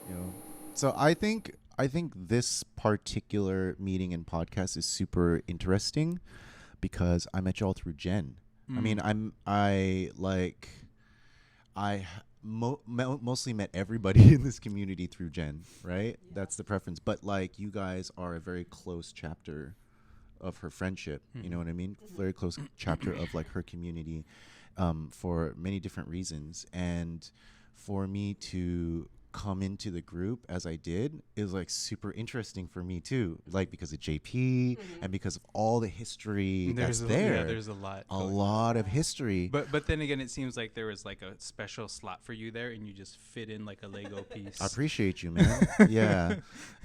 You know, so I think this particular meeting and podcast is super interesting because I met y'all through Jen. I mean, Mm. I like mostly met everybody in this community through Jen, right? Yeah. That's the preference. But like, you guys are a very close chapter of her friendship. You know what I mean? Very close chapter of like her community, for many different reasons. And for me to come into the group as I did is like super interesting for me too, like because of JP and because of all the history that's there. There's a lot. A going on. lot of history. But then again, it seems like there was like a special slot for you there, and you just fit in like a Lego piece. I appreciate you, man. Yeah,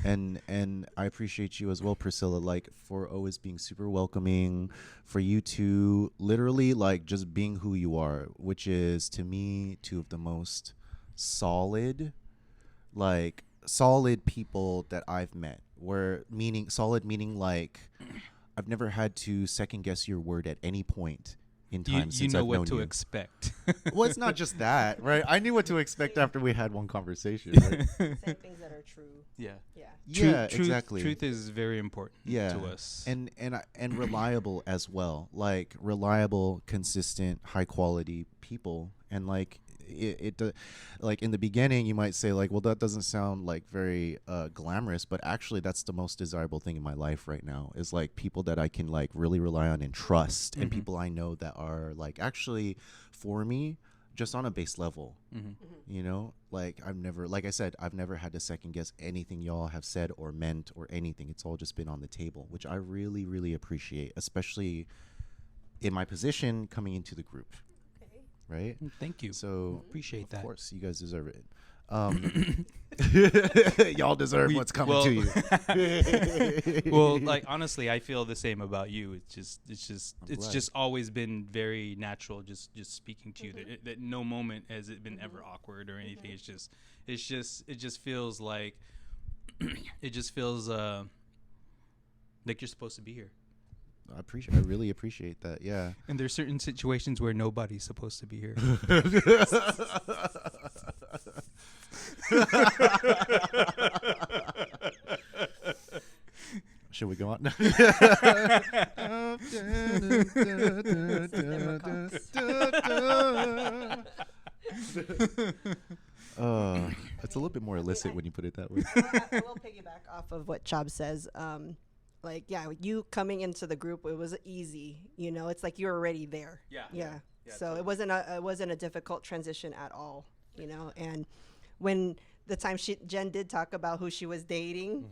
and I appreciate you as well, Priscilla. Like for always being super welcoming, for you to literally like just being who you are, which is to me two of the most solid, like solid people that I've met. Where meaning solid meaning like I've never had to second guess your word at any point in time you since know I've what known to you. expect. Well, it's not just that, right? I knew what to expect after we had one conversation. Right? Saying things that are true. Yeah. Yeah. Yeah, Truth, exactly. Truth is very important Yeah. to us. And reliable as well, like reliable, consistent, high quality people. And like like in the beginning you might say like, well, that doesn't sound like very glamorous, but actually that's the most desirable thing in my life right now is like people that I can like really rely on and trust, and people I know that are like actually for me just on a base level. You know, like like I said, I've never had to second guess anything y'all have said or meant or anything. It's all just been on the table, which I really, really appreciate, especially in my position coming into the group, Okay. right? Thank you. So Appreciate that. of course, you guys deserve it. Y'all deserve what's coming to you. Well, like honestly, I feel the same about you. It's glad. just always been very natural. Just speaking to you. That no moment has it been ever awkward or anything. It just feels like it just feels like you're supposed to be here. I really appreciate that. Yeah. And there's certain situations where nobody's supposed to be here. Should we go on? It's a little bit more illicit when you put it that way. I will piggyback off of what Chabe says. Like, yeah, you coming into the group, it was easy. You know, it's like you're already there. Yeah. So it wasn't a difficult transition at all. You know, and when the time Jen did talk about who she was dating,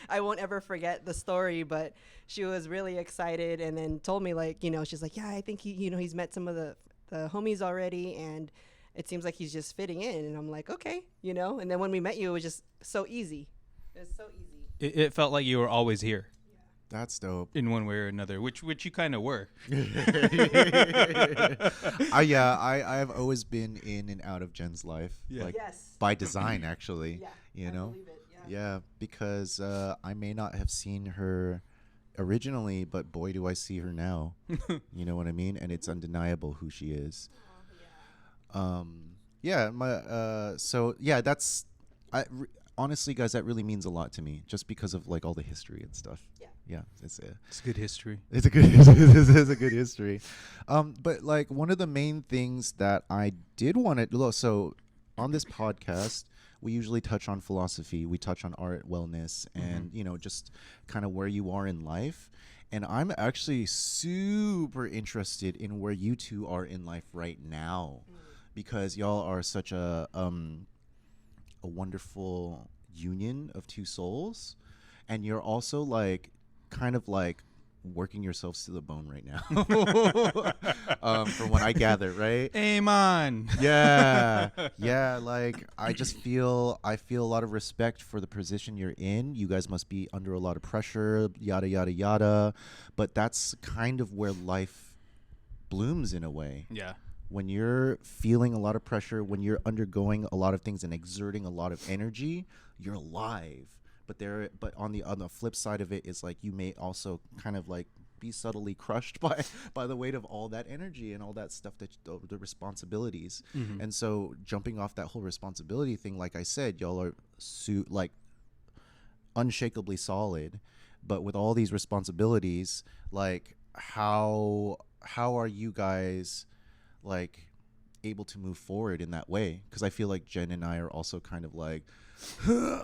I won't ever forget the story. But she was really excited, and then told me like, you know, she's like, yeah, I think he's met some of the homies already, and it seems like he's just fitting in. And I'm like, okay, you know. And then when we met you, it was just so easy. It was so easy. It felt like you were always here That's dope. in one way or another, which you kind of were. I've always been in and out of Jen's life, Yeah. like Yes. by design, actually. Yeah. You I know, believe it. Yeah. yeah, because I may not have seen her originally, but boy, do I see her now. You know what I mean? And it's undeniable who she is. That's honestly, guys, that really means a lot to me, just because of like all the history and stuff. Yeah, it's good history. it's a good this is a good history. But like one of the main things that I did want to so on this podcast, we usually touch on philosophy, we touch on art, wellness, and you know, just kind of where you are in life. And I'm actually super interested in where you two are in life right now, because y'all are such a wonderful union of two souls, and you're also like kind of like working yourselves to the bone right now. From what I gather, right? Amen. Yeah. Like I feel a lot of respect for the position you're in. You guys must be under a lot of pressure, yada yada yada, but that's kind of where life blooms in a way. Yeah. When you're feeling a lot of pressure, when you're undergoing a lot of things and exerting a lot of energy, you're alive. But on the flip side of it is like you may also kind of like be subtly crushed by the weight of all that energy and all that stuff, that the responsibilities. And so jumping off that whole responsibility thing, like I said, y'all are like unshakably solid, but with all these responsibilities, like how are you guys like able to move forward in that way? Because I feel like Jen and I are also kind of like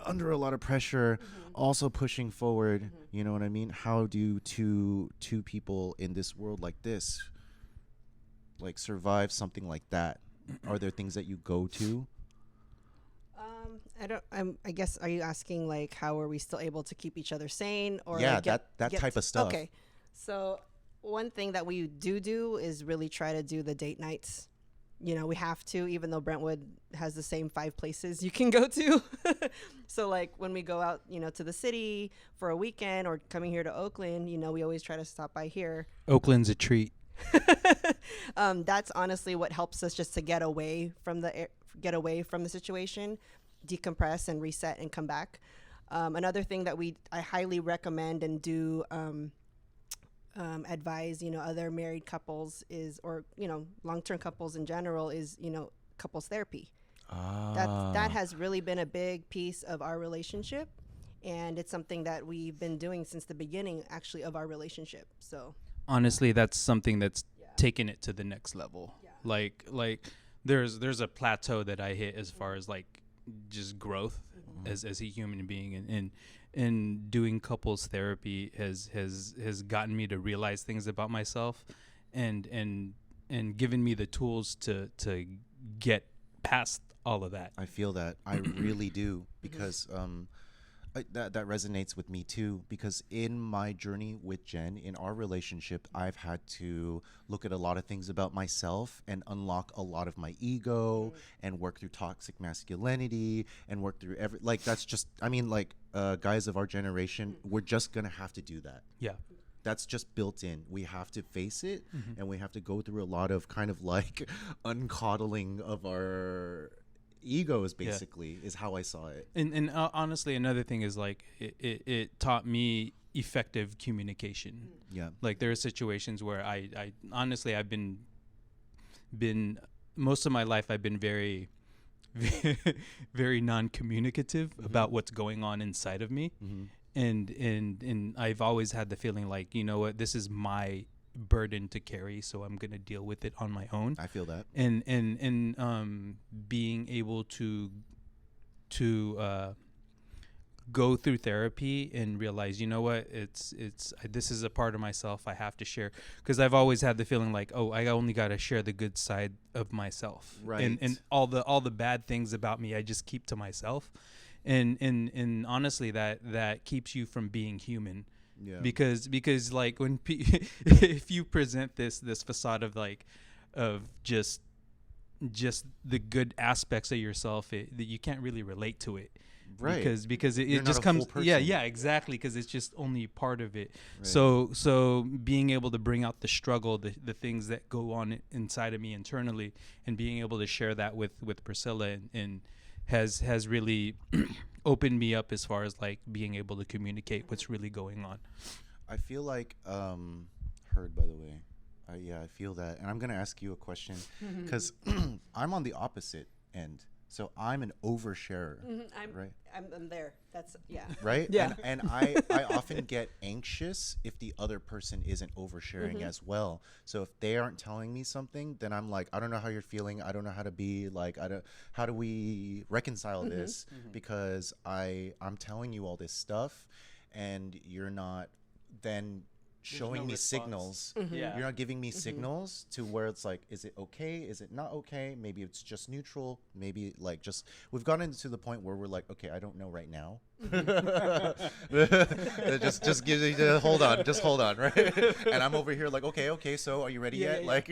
under a lot of pressure, also pushing forward. You know what I mean? How do two people in this world like this like survive something like that? Are there things that you go to? I guess, are you asking like how are we still able to keep each other sane, or Yeah, like that type of stuff. Okay, so one thing that we do is really try to do the date nights. You know, we have to, even though Brentwood has the same 5 places you can go to. So like when we go out, you know, to the city for a weekend or coming here to Oakland, you know, we always try to stop by here. Oakland's a treat. That's honestly what helps us just to get away from the situation, decompress and reset and come back. Another thing that I highly recommend and do advise, you know, other married couples is, or, you know, long-term couples in general is, you know, couples therapy. That has really been a big piece of our relationship, and it's something that we've been doing since the beginning, actually, of our relationship. So honestly, that's something that's taken it to the next level. Like there's a plateau that I hit as far as like just growth as a human being, and doing couples therapy has gotten me to realize things about myself, and given me the tools to get past all of that. I feel that. I really do, because that resonates with me too, because in my journey with Jen, in our relationship, I've had to look at a lot of things about myself and unlock a lot of my ego and work through toxic masculinity and work through that's just, I mean, like guys of our generation, we're just gonna have to do that. Yeah. That's just built in. We have to face it, and we have to go through a lot of kind of like uncoddling of our egos, basically, is how I saw it. And honestly, another thing is like it taught me effective communication. Yeah. Like there are situations where I honestly, I've been most of my life I've been very very non-communicative about what's going on inside of me. And I've always had the feeling like, you know what, this is my burden to carry, so I'm gonna deal with it on my own. I feel that. And being able to go through therapy and realize, you know what, this is a part of myself I have to share, because I've always had the feeling like, oh, I only got to share the good side of myself, right? And all the bad things about me I just keep to myself, and honestly that keeps you from being human. Yeah. Because like when if you present this facade of like of just the good aspects of yourself, that you can't really relate to it, right? Because it just comes, yeah, exactly, because it's just only part of it. Right. So being able to bring out the struggle, the things that go on inside of me internally, and being able to share that with Priscilla and has really opened me up as far as like being able to communicate what's really going on. I feel like heard, by the way. I feel that, and I'm gonna ask you a question, because I'm on the opposite end. So I'm an oversharer, right? I'm there. That's, yeah. Right? Yeah. And I often get anxious if the other person isn't oversharing as well. So if they aren't telling me something, then I'm like, I don't know how you're feeling. I don't know how to be like, how do we reconcile this? Because I'm telling you all this stuff, and you're not then showing me signals. You're not giving me signals to where it's like, is it okay? Is it not okay? Maybe it's just neutral. Maybe like just, we've gotten to the point where we're like, okay, I don't know right now. just give me, hold on, right? And I'm over here like, okay, so are you ready yet? Like,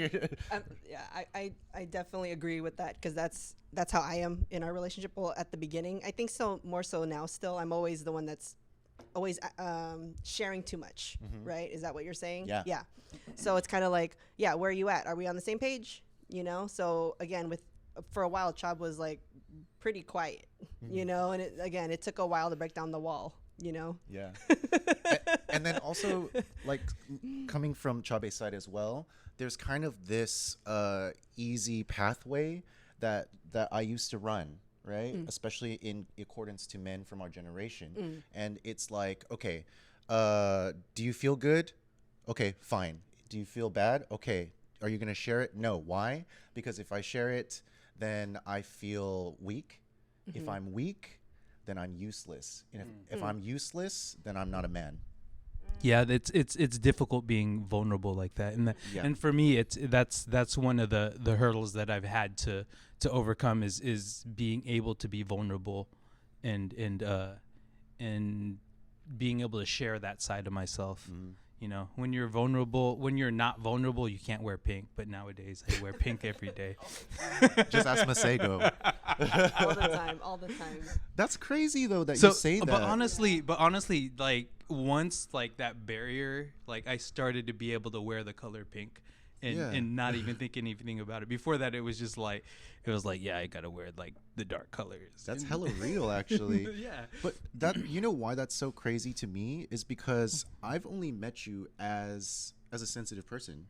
I definitely agree with that, because that's how I am in our relationship. Well, at the beginning, I think so, more so now still, I'm always the one that's always sharing too much, right? Is that what you're saying? Yeah. So it's kind of like, yeah, where are you at? Are we on the same page? You know? So again, for a while, Chabe was like pretty quiet, you know, and it took a while to break down the wall. you know. Yeah. And then also, like, coming from Chabe's side as well, there's kind of this easy pathway that I used to run, right? Especially in accordance to men from our generation. And it's like, okay, do you feel good? Okay, fine. Do you feel bad? Okay. Are you going to share it? No. Why? Because if I share it, then I feel weak. If I'm weak, then I'm useless. And if I'm useless, then I'm not a man. Yeah, it's difficult being vulnerable like that, and and for me, that's one of the hurdles that I've had to overcome is being able to be vulnerable, and being able to share that side of myself. You know, when you're vulnerable, when you're not vulnerable, you can't wear pink. But nowadays, I wear pink every day. Just ask Masego. all the time. That's crazy though that you say that. But honestly, like once like that barrier, like I started to be able to wear the color pink, and not even think anything about it. Before that, it was like, yeah, I gotta wear like the dark colors. That's hella real, actually. Yeah. But that, you know why that's so crazy to me is because I've only met you as a sensitive person.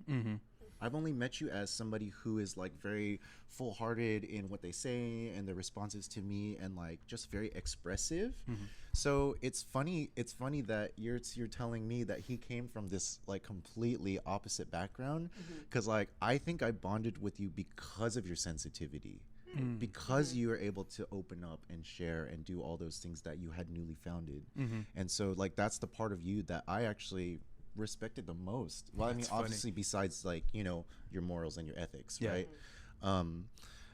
I've only met you as somebody who is like very full-hearted in what they say and their responses to me, and like just very expressive. So it's funny that you're telling me that he came from this like completely opposite background, because like I think I bonded with you because of your sensitivity, because you were able to open up and share and do all those things that you had newly founded. And so like that's the part of you that I actually respected the most. Well, I mean, obviously besides like, you know, your morals and your ethics, right?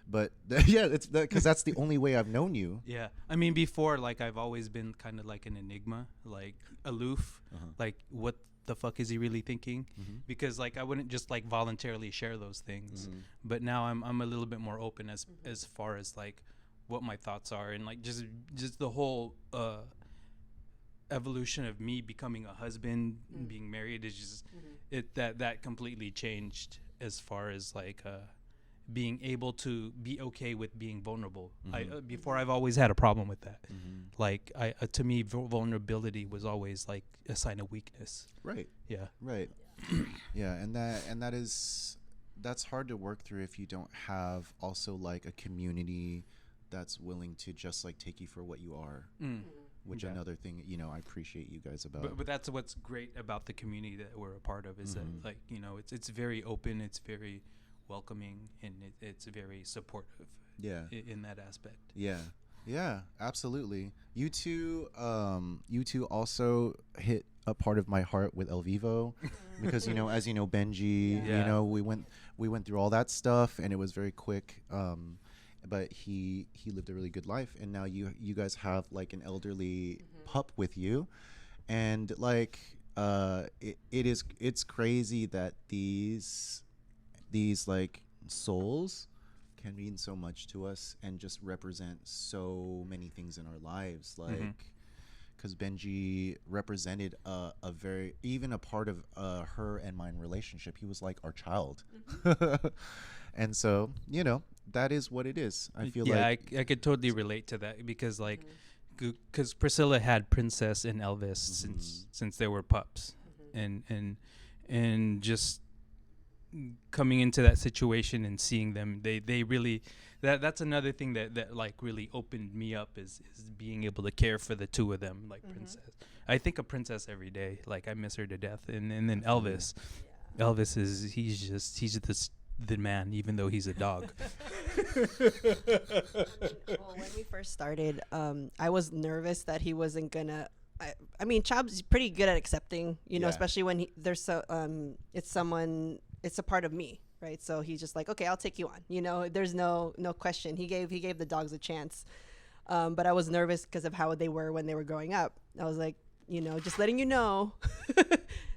But yeah, it's because that's the only way I've known you. Yeah, I mean, before, like I've always been kind of like an enigma, like aloof, like what the fuck is he really thinking? Because like I wouldn't just like voluntarily share those things, but now I'm a little bit more open as far as like what my thoughts are, and like just the whole evolution of me becoming a husband, being married is just that completely changed as far as like being able to be okay with being vulnerable. Before I've always had a problem with that. Like to me, vulnerability was always like a sign of weakness. Right. Yeah. Right. Yeah, and that's hard to work through if you don't have also like a community that's willing to just like take you for what you are. Which another thing, you know, I appreciate you guys about. But that's what's great about the community that we're a part of is that, like, you know, it's very open, it's very welcoming, and it's very supportive. Yeah. In that aspect. Yeah. Yeah, absolutely. You two also hit a part of my heart with El Vivo, because, you know, as you know, Benji, you know, we went through all that stuff, and it was very quick. But he lived a really good life, and now you guys have like an elderly pup with you, and like it's crazy that these like souls can mean so much to us and just represent so many things in our lives, like because Benji represented a very, even a part of her and mine relationship. He was like our child. And so, you know, that is what it is. I feel like I could totally relate to that, because like because Priscilla had Princess and Elvis since they were pups, and just coming into that situation and seeing them, they really, that's another thing that like really opened me up is being able to care for the two of them, like Princess. I think of Princess every day, like I miss her to death, and then Elvis. Elvis he's the man, even though he's a dog. Well, when we first started, I was nervous that he wasn't gonna. I mean, Chab's pretty good at accepting, you know, especially when there's so it's a part of me, right? So he's just like, okay, I'll take you on. You know, there's no question. He gave the dogs a chance, but I was nervous because of how they were when they were growing up. I was like, you know, just letting you know.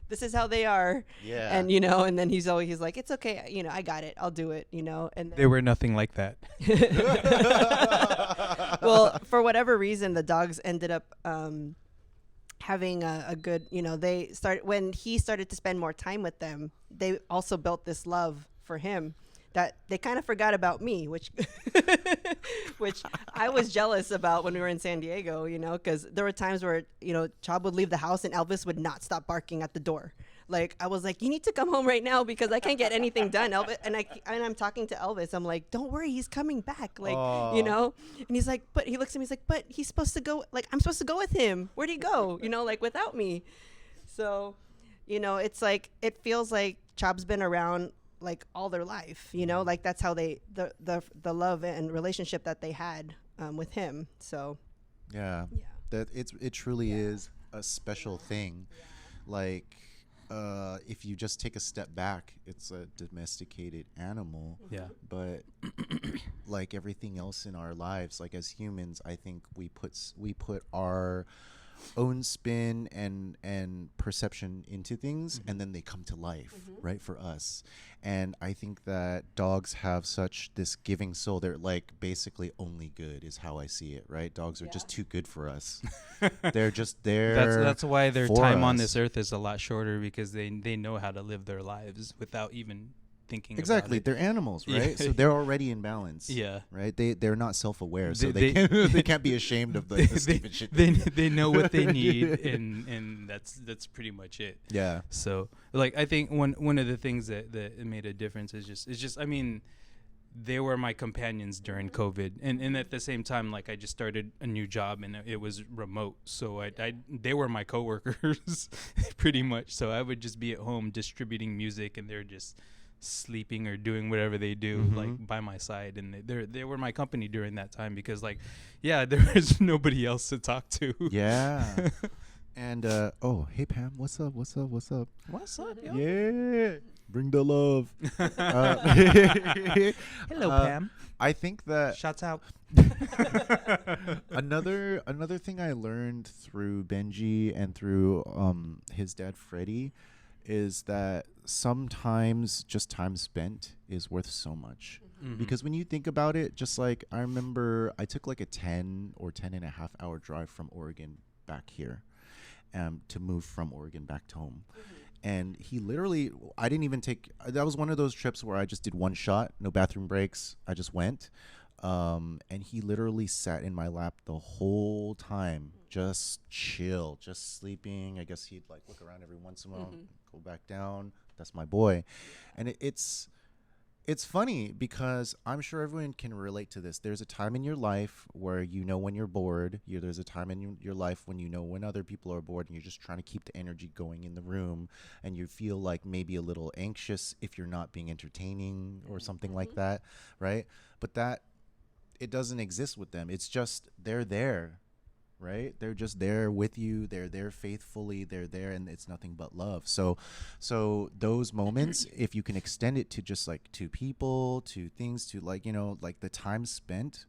This is how they are. Yeah. And, you know, and then he's like, it's okay. You know, I got it. I'll do it, you know. And they were nothing like that. Well, for whatever reason, the dogs ended up having a good, you know, when he started to spend more time with them, they also built this love for him. that they kind of forgot about me, which which I was jealous about when we were in San Diego, you know, because there were times where, you know, Chab would leave the house and Elvis would not stop barking at the door. Like, I was like, you need to come home right now because I can't get anything done, Elvis. And I'm talking to Elvis. I'm like, don't worry, he's coming back. Like, you know, and he's like, but he looks at me, he's like, but he's supposed to go, like, I'm supposed to go with him. Where'd he go? You know, like, without me. So, you know, it's like, it feels like Chab's been around like all their life, you know, like that's how the love and relationship that they had with him. So, yeah, that it truly is a special thing. Like, if you just take a step back, it's a domesticated animal. Yeah. But like everything else in our lives, like as humans, I think we put our own spin and perception into things, and then they come to life, right, for us. And I think that dogs have such this giving soul. They're like basically only good is how I see it, right? Dogs are just too good for us. They're just there. That's why their time on us. this earth is a lot shorter, because they know how to live their lives without even thinking Exactly. about it. They're animals, right? Yeah. So they're already in balance. Yeah. Right? They're not self-aware, so They- they can't be ashamed of the stupid shit. they know what they need, and that's pretty much it. Yeah. So, like, I think one of the things that made a difference is just I mean, they were my companions during COVID, and at the same time, like, I just started a new job and it was remote, so they were my coworkers pretty much. So I would just be at home distributing music, and they're just sleeping or doing whatever they do, like, by my side, and they were my company during that time, because, like, yeah, there was nobody else to talk to. Yeah. And oh, hey Pam, what's up? What's up, yo? Yeah, bring the love. Hello, Pam. I think that Shouts out. another thing I learned through Benji and through his dad Freddie is that sometimes just time spent is worth so much. Because when you think about it, just like I remember I took like a 10 or 10 and a half hour drive from Oregon back here, to move from Oregon back to home. And he literally, I didn't even take, that was one of those trips where I just did one shot, no bathroom breaks. I just went. And he literally sat in my lap the whole time, just chill, just sleeping. I guess he'd like look around every once in a while, go back down. That's my boy. And it's funny because I'm sure everyone can relate to this. There's a time in your life where you know when you're bored. There's a time in your life when you know when other people are bored, and you're just trying to keep the energy going in the room, and you feel like maybe a little anxious if you're not being entertaining or something like that, right? But that, it doesn't exist with them. It's just they're there, right? They're just there with you. They're there faithfully. They're there, and it's nothing but love. So those moments, if you can extend it to just like to people, to things, to like, you know, like the time spent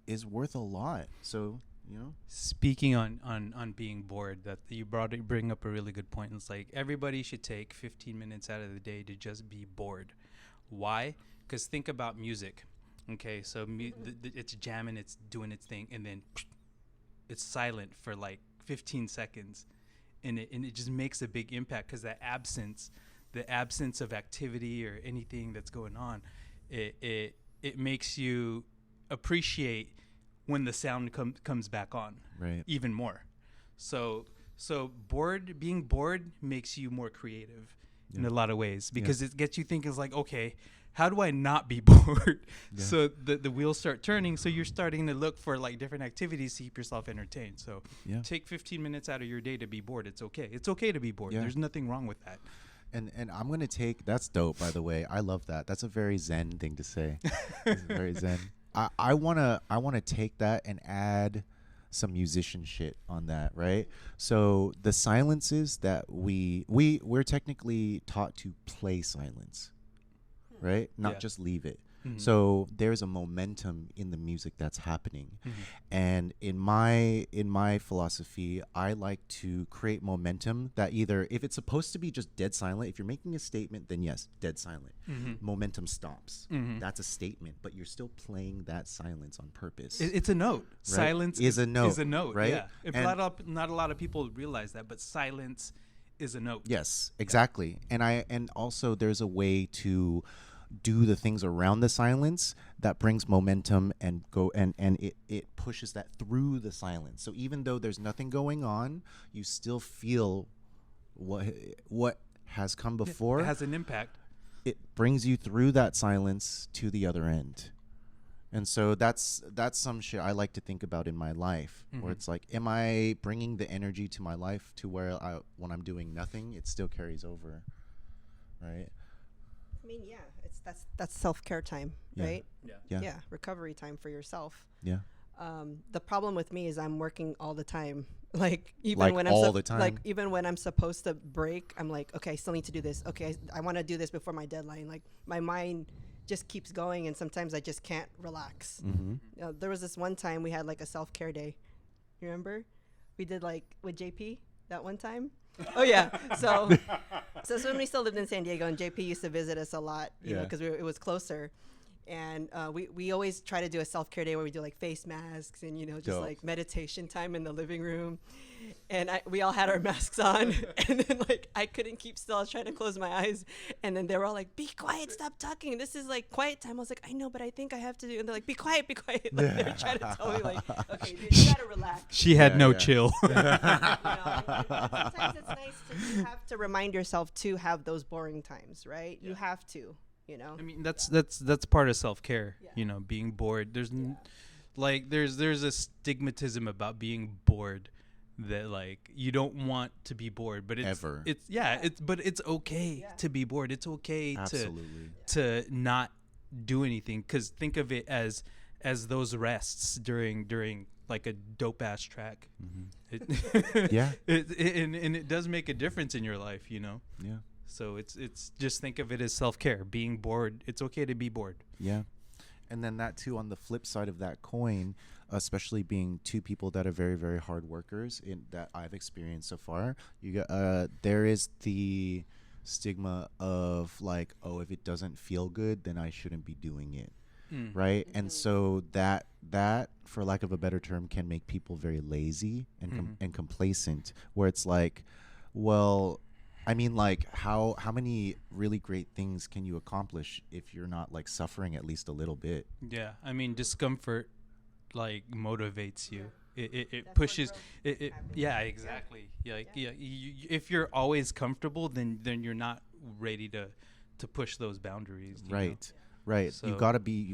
is worth a lot. So, you know, Speaking on being bored, that you bring up a really good point. It's like everybody should take 15 minutes out of the day to just be bored. Why? Because think about music. Okay, so it's jamming, it's doing its thing, and then it's silent for like 15 seconds, and it just makes a big impact, because the absence of activity or anything that's going on, it makes you appreciate when the sound comes back on, right? even more. So being bored makes you more creative in a lot of ways, because it gets you thinking, it's like, okay, how do I not be bored? Yeah. So the wheels start turning. So you're starting to look for like different activities to keep yourself entertained. So take 15 minutes out of your day to be bored. It's okay. It's okay to be bored. Yeah. There's nothing wrong with that. And I'm gonna take, that's dope, by the way. I love that. That's a very Zen thing to say. It's very Zen. I wanna take that and add some musician shit on that, right? So the silences that we're technically taught to play silence, right? Not just leave it. So there's a momentum in the music that's happening. And in my philosophy, I like to create momentum that either, if it's supposed to be just dead silent, if you're making a statement, then yes, dead silent. Momentum stops. That's a statement, but you're still playing that silence on purpose. It's a note. Right? Silence is a note. Is a note, right? Yeah. If not a lot of people realize that, but silence is a note. Yes, exactly. And also there's a way to do the things around the silence that brings momentum and it pushes that through the silence. So even though there's nothing going on, you still feel what has come before. It has an impact. It brings you through that silence to the other end. And so that's some shit I like to think about in my life, where it's like, am I bringing the energy to my life to where when I'm doing nothing, it still carries over, right? I mean, yeah, that's self-care time, right? Yeah. Recovery time for yourself. Yeah. The problem with me is I'm working all the time. Like even Like when all the time? like even when I'm supposed to break, I'm like, okay, I still need to do this. Okay, I want to do this before my deadline. Like my mind just keeps going, and sometimes I just can't relax. There was this one time we had like a self-care day. You remember? We did like with JP that one time. Oh yeah. So when we still lived in San Diego, and JP used to visit us a lot, you know, because it was closer. And we always try to do a self-care day where we do like face masks and, you know, just like meditation time in the living room. And we all had our masks on. And then like I couldn't keep still. I was trying to close my eyes. And then they were all like, be quiet, stop talking. This is like quiet time. I was like, I know, but I think I have to do. And they're like, be quiet, be quiet. Like they're trying to tell me like, okay, dude, you gotta relax. She had no chill. You know, sometimes it's nice to you have to remind yourself to have those boring times, right? You have to. You know, I mean, that's part of self-care. You know, being bored. There's there's a stigmatism about being bored that like you don't want to be bored, but it's okay to be bored. It's okay to not do anything, because think of it as those rests during like a dope ass track. And it does make a difference in your life, you know. Yeah. So it's just think of it as self-care. Being bored, it's okay to be bored. Yeah. And then that too, on the flip side of that coin, especially being two people that are very, very hard workers in that I've experienced so far, there is the stigma of like, oh, if it doesn't feel good, then I shouldn't be doing it. Right. And so that for lack of a better term can make people very lazy and complacent, where it's like, well, I mean, like, how many really great things can you accomplish if you're not like suffering at least a little bit? Yeah, I mean, discomfort like motivates you. It pushes. Yeah, exactly. If you're always comfortable, then you're not ready to push those boundaries. You know? Right. So, you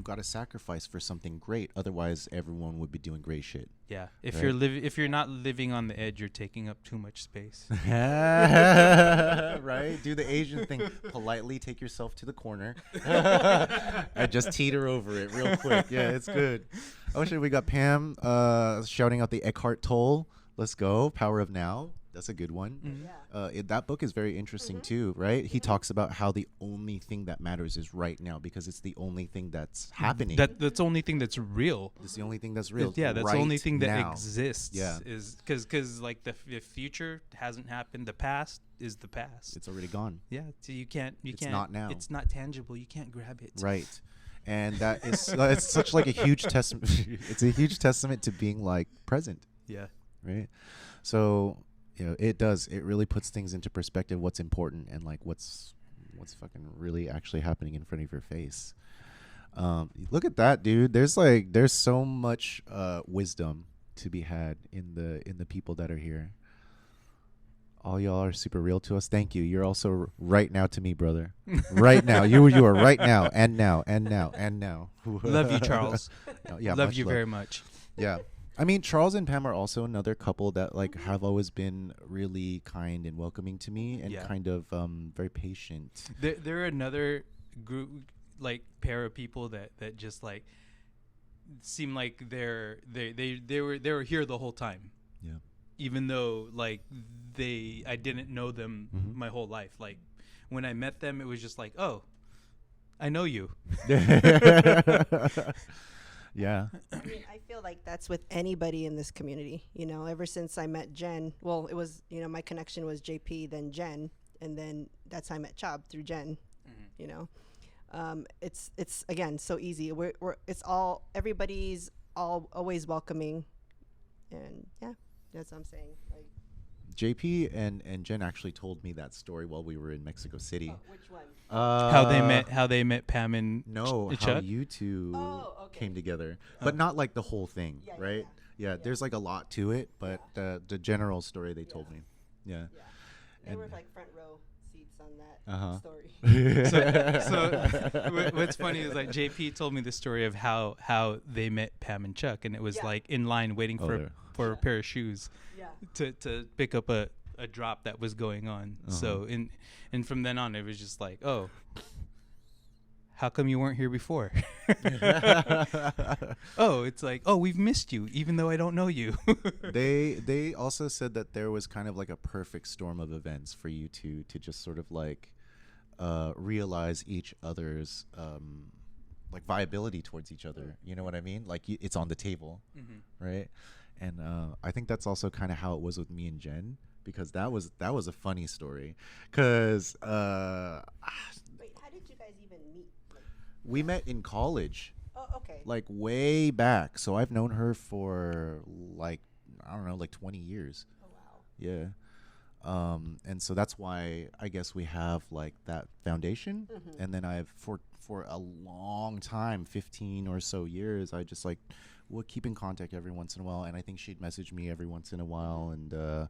gotta sacrifice for something great. Otherwise, everyone would be doing great shit. Yeah. If you're not living on the edge, you're taking up too much space. Right. Do the Asian thing. Politely take yourself to the corner and just teeter over it real quick. Yeah, it's good. Oh shit, we got Pam shouting out the Eckhart Tolle. Let's go. Power of Now. That's a good one. That book is very interesting too, right? He talks about how the only thing that matters is right now, because it's the only thing that's happening. That's the only thing that's real. It's the only thing that's real. That's right the only thing that now exists. Yeah. Is because like the future hasn't happened. The past is the past. It's already gone. Yeah. So you can't. It's not now. It's not tangible. You can't grab it. Right. And that is it's such like a huge testament. It's a huge testament to being like present. Yeah. Right. So, you know, it really puts things into perspective, what's important and like what's fucking really actually happening in front of your face. Look at that, dude. There's so much wisdom to be had in the people that are here. All y'all are super real to us. Thank you. You're also right now to me, brother. Right now. You are right now and now and now and now. Love you, Charles. Yeah, love you very much. Yeah. I mean, Charles and Pam are also another couple that like have always been really kind and welcoming to me and kind of very patient. They're another group, like pair of people that just like seem like they were here the whole time. Yeah. Even though like I didn't know them my whole life. Like when I met them, it was just like, oh, I know you. Yeah. I mean, I feel like that's with anybody in this community. You know, ever since I met Jen, well, it was, you know, my connection was JP, then Jen, and then that's how I met Chabe through Jen. You know, it's again so easy. Everybody's always welcoming, and yeah, that's what I'm saying. Like, JP and Jen actually told me that story while we were in Mexico City. Oh, which one? How they met Pam and No, how Chuck? you two Okay. came together, but not like the whole thing, Yeah, right? Yeah, there's like a lot to it, but the general story they told me. Yeah. Yeah. They were like front row seats on that Uh-huh. story. So what's funny is like JP told me the story of how they met Pam and Chuck, and it was like in line waiting for a pair of shoes Yeah. to pick up a drop that was going on. So and from then on it was just like, oh, how come you weren't here before? Oh, it's like, oh, we've missed you even though I don't know you. They also said that there was kind of like a perfect storm of events for you two to just sort of like realize each other's like viability towards each other. You know what I mean? Like it's on the table, right? And I think that's also kind of how it was with me and Jen, because that was a funny story. Because Wait, how did you guys even meet? Like, we met in college. oh, okay. Like way back. So I've known her for like, I don't know, like 20 years. Oh, wow. Yeah. And so that's why I guess we have like that foundation. And then I've for a long time, 15 or so years, I just like would keep in contact every once in a while. And I think she'd message me every once in a while, and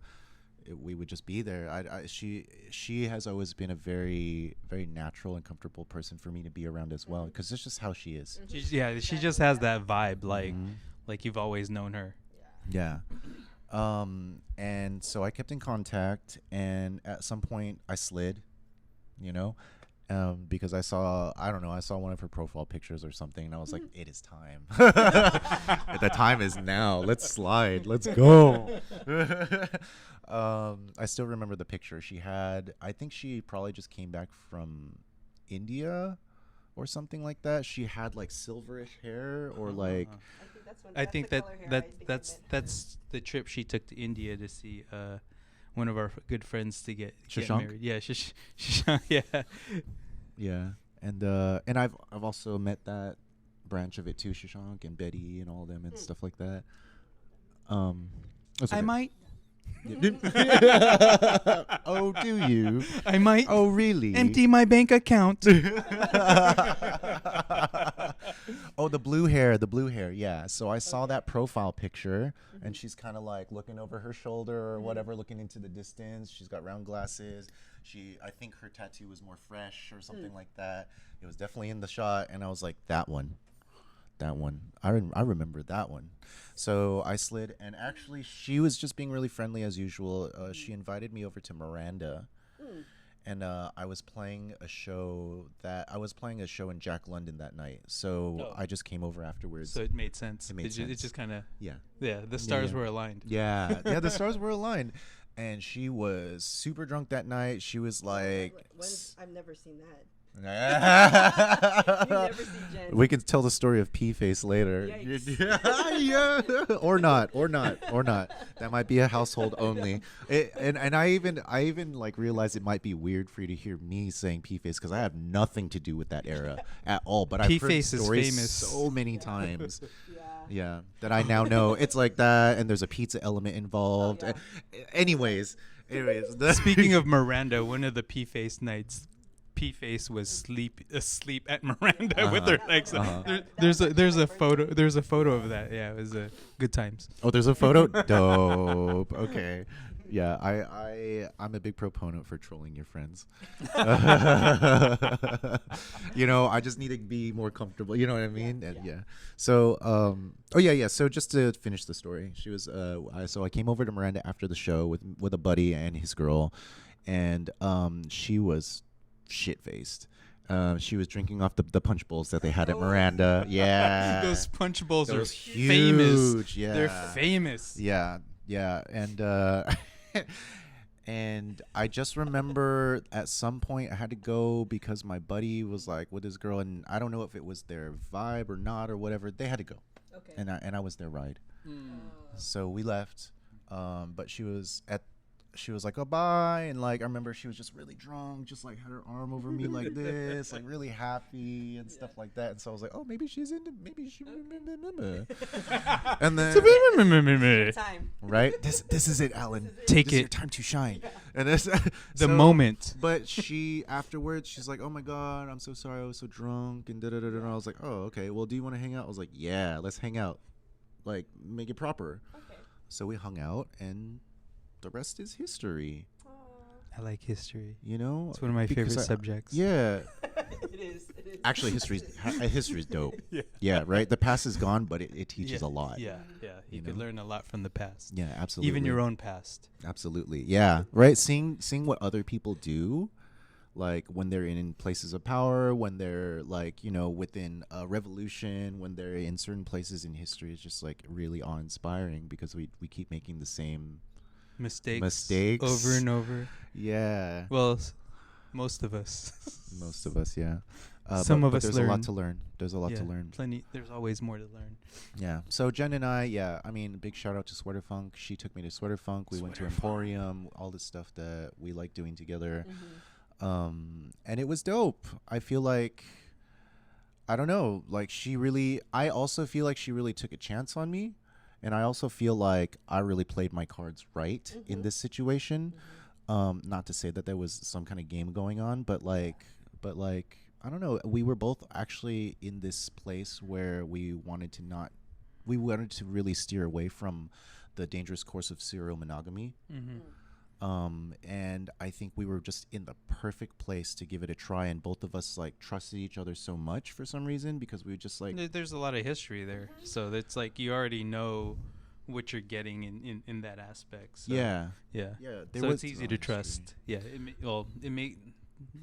we would just be there. She has always been a very, very natural and comfortable person for me to be around as well, because it's just how she is. She just has that vibe, like you've always known her. Yeah. And so I kept in contact, and at some point I slid, you know, because I saw one of her profile pictures or something, and I was like, it is time. The time is now. Let's slide. Let's go. I still remember the picture she had. I think she probably just came back from India or something like that. She had like silverish hair, or like I think that's the trip she took to India to see one of our good friends to get married. Yeah, Shashank. Yeah. Yeah, and I've also met that branch of it too, Shashank and Betty and all of them and stuff like that. I might. Oh, do you? I might. Oh, really? Empty my bank account. Oh, the blue hair. Yeah. So I saw that profile picture, and she's kind of like looking over her shoulder or whatever, looking into the distance. She's got round glasses. I think her tattoo was more fresh or something like that. It was definitely in the shot, and I was like, that one. I remember that one. So I slid, and actually she was just being really friendly as usual. She invited me over to Miranda, and I was playing a show in Jack London that night. So I just came over afterwards. So it made sense. It just kind of the stars were aligned. Yeah, the stars were aligned. And she was super drunk that night. She was like, I've never seen that. You never see Jen. We can tell the story of P-Face later. Yeah. Or not. That might be a household only. And I even like realized it might be weird for you to hear me saying P-Face, because I have nothing to do with that era at all. But I've heard stories famous so many times. Yeah, that I now know. It's like that, and there's a pizza element involved. Oh, yeah. Anyways. Speaking of Miranda, one of the P-Face nights, P-Face was asleep at Miranda with her legs. There's a photo of that. Yeah, it was good times. Oh, there's a photo. Dope. Okay. Yeah, I'm a big proponent for trolling your friends. I just need to be more comfortable. You know what I mean? Yeah. So, So just to finish the story, she was. So I came over to Miranda after the show with a buddy and his girl, and she was shit-faced. She was drinking off the punch bowls that they had at Miranda. Yeah, those punch bowls are huge. Famous. Yeah, they're famous. Yeah, and and I just remember at some point I had to go because my buddy was like with his girl, and I don't know if it was their vibe or not or whatever. They had to go, and I was their ride. So we left, but she was like, oh, bye. And like, I remember she was just really drunk, just like had her arm over me like this, like really happy and stuff like that. And so I was like, oh, maybe she. And then, right? This is it, Alan. Take This is it. your time to shine. And this, The moment. But she afterwards, she's like, "Oh my god, I'm so sorry. I was so drunk." And da-da-da-da. And I was like, "Oh, okay. Well, do you want to hang out?" I was like, "Yeah, let's hang out. Like, make it proper." Okay. So we hung out, and the rest is history. I like history. You know, It's one of my Because favorite subjects. Yeah. It is. Actually, history's dope. Yeah, right. The past is gone, but it teaches a lot. Yeah. You could know? learn a lot from the past. Yeah, absolutely. Even your own past. Absolutely. Yeah. Right. Seeing what other people do, like when they're in places of power, when they're like, you know, within a revolution, when they're in certain places in history, is just like really awe-inspiring because we keep making the same Mistakes. Over and over. Yeah. Well, most of us. Most of us, yeah. Some of but us there's learn. a lot to learn. There's a lot to Yeah, learn. Plenty. There's always more to learn. Yeah. So Jen and I, I mean, big shout out to Sweater Funk. She took me to Sweater Funk. We went to Emporium, all the stuff that we like doing together. And it was dope. I feel like, I don't know, like I also feel like she really took a chance on me. And I also feel like I really played my cards right in this situation. Not to say that there was some kind of game going on, but like, I don't know. We were both actually in this place where we wanted to really steer away from the dangerous course of serial monogamy. And I think we were just in the perfect place to give it a try. And both of us like trusted each other so much for some reason because we were just like, There's a lot of history there, so it's like you already know what you're getting in that aspect. So, yeah. So it's easy to trust. Yeah.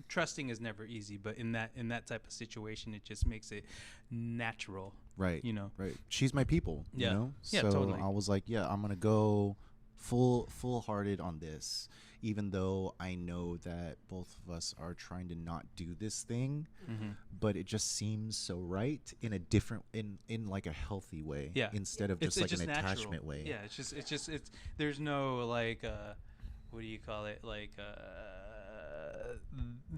Trusting is never easy, but in that type of situation, it just makes it natural. Right. You know. Right. She's my people. Yeah. You know. Yeah, So totally. I was like, yeah, I'm gonna go full hearted on this, even though I know that both of us are trying to not do this thing, but it just seems so right in a different in like a healthy way. Yeah. Instead of It's just like just an natural. attachment way. Yeah. It's there's no like what do you call it, like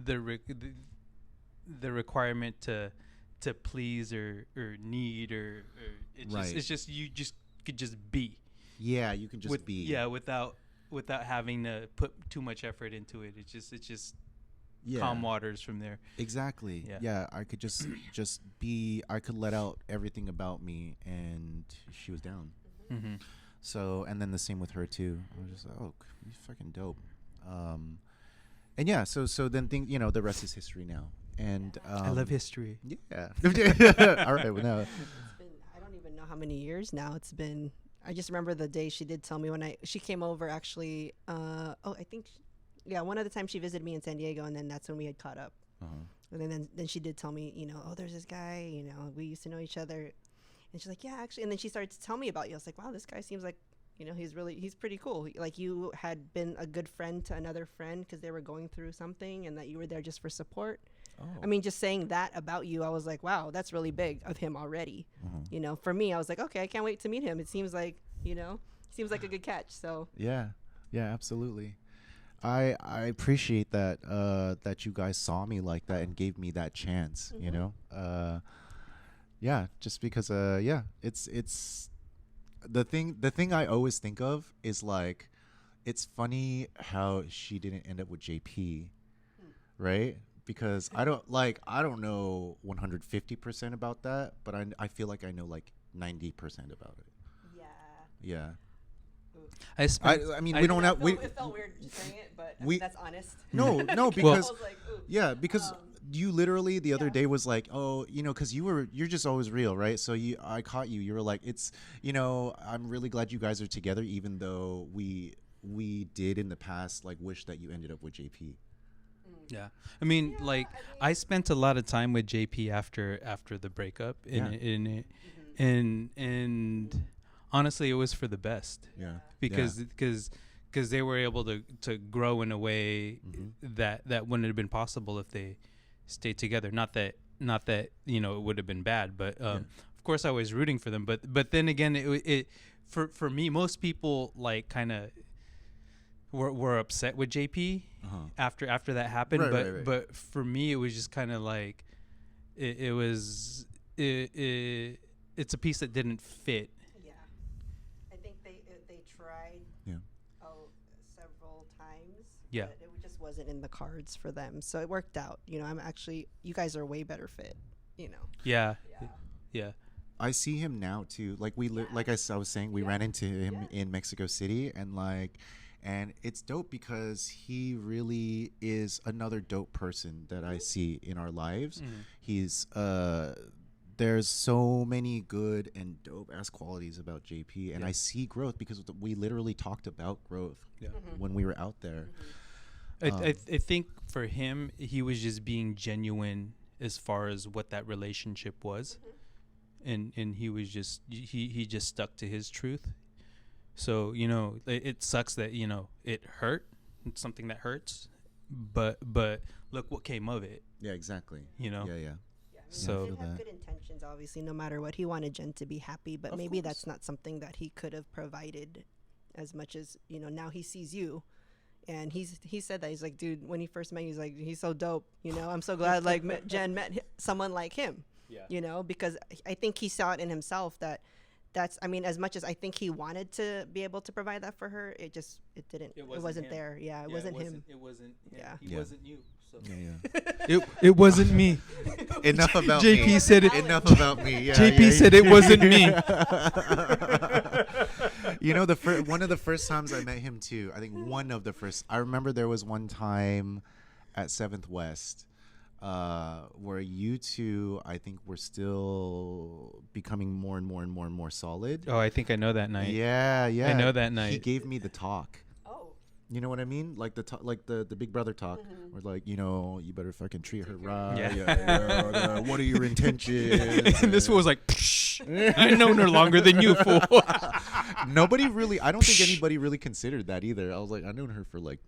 the requirement to please or need or it's just you just could just be. Yeah, you can just be. Yeah, without having to put too much effort into it. It's just calm waters from there. Exactly. Yeah, I could just be. I could let out everything about me, and she was down. So, and then the same with her too. I was just like, oh, you fucking dope. And yeah, so then the rest is history now. And I love history. Yeah. All right. Well, now It's been, I don't even know how many years now it's been. I just remember the day she did tell me when she came over actually. I think, one of the times she visited me in San Diego, and then that's when we had caught up. And then she did tell me, there's this guy, we used to know each other. And she's like, yeah, actually. And then she started to tell me about you. I was like, wow, this guy seems like, he's pretty cool. Like you had been a good friend to another friend because they were going through something and that you were there just for support. I mean, just saying that about you, I was like, wow, that's really big of him already. For me, I was like, okay, I can't wait to meet him. It seems like, seems like a good catch. So yeah, absolutely. I appreciate that that you guys saw me like that and gave me that chance. Just because it's the thing I always think of is like, it's funny how she didn't end up with JP, right? Because I don't know 150% about that, but I feel like I know like 90% about it. Yeah. I mean, we don't have. It felt weird saying it, but that's honest. No, because I was like, ooh. because you literally the other day was like, oh, because you're just always real, right? So I caught you. You were like, it's, I'm really glad you guys are together, even though we did in the past like wish that you ended up with JP. Yeah, I mean, I spent a lot of time with JP after the breakup, and honestly, it was for the best. Yeah, because they were able to grow in a way that wouldn't have been possible if they stayed together. Not that it would have been bad, but of course I was rooting for them. But then again, it for me, most people like kind of were upset with JP after that happened. But for me, it was just kind of like it's a piece that didn't fit. Yeah, I think they tried Yeah. But it just wasn't in the cards for them. So it worked out. You know, you guys are a way better fit, you know. Yeah. Yeah. I see him now too. Like like I was saying, we ran into him in Mexico City, and it's dope because he really is another dope person that I see in our lives. He's there's so many good and dope ass qualities about JP, and I see growth because we literally talked about growth when we were out there. I think for him, he was just being genuine as far as what that relationship was. And he was just he just stuck to his truth. So, you know, it sucks that, you know, it hurt. It's something that hurts, but look what came of it. Yeah, exactly. You know. Yeah. So he had good intentions, obviously, no matter what. He wanted Jen to be happy, but maybe that's not something that he could have provided as much as, you know, now he sees you. And he said that. He's like, dude, when he first met you, he's like, he's so dope. You know, I'm so glad like Jen met someone like him. Yeah. You know, because I think he saw it in himself that's, I mean, as much as I think he wanted to be able to provide that for her, it didn't. It wasn't there. Yeah, it wasn't him. It wasn't him. Yeah. He wasn't you. So. Yeah. It wasn't me. Enough about JP me. said it. Enough about me. Yeah, JP said it wasn't me. You know, one of the first times I met him too. I think one of the first. I remember there was one time at 7th West where you two, I think, were still becoming more and more solid. Oh, I think I know that night. Yeah. I know that night. He gave me the talk. You know what I mean? Like the big brother talk, where like, you know, you better fucking treat her right. Yeah. What are your intentions? And this was like, I've known her longer than you, fool. Nobody really. I don't think anybody really considered that either. I was like, I've known her for like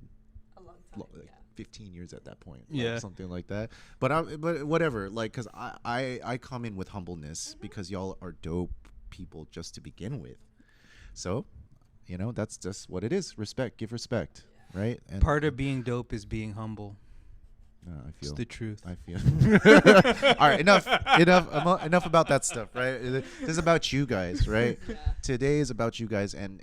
a long time, like 15 years at that point. Yeah, something like that. But whatever. Like, cause I come in with humbleness because y'all are dope people just to begin with. So. You know, that's just what it is. Respect, give respect, right? And part of being dope is being humble. I feel it's the truth. I feel. All right, enough about that stuff, right? This is about you guys, right? Yeah. Today is about you guys, and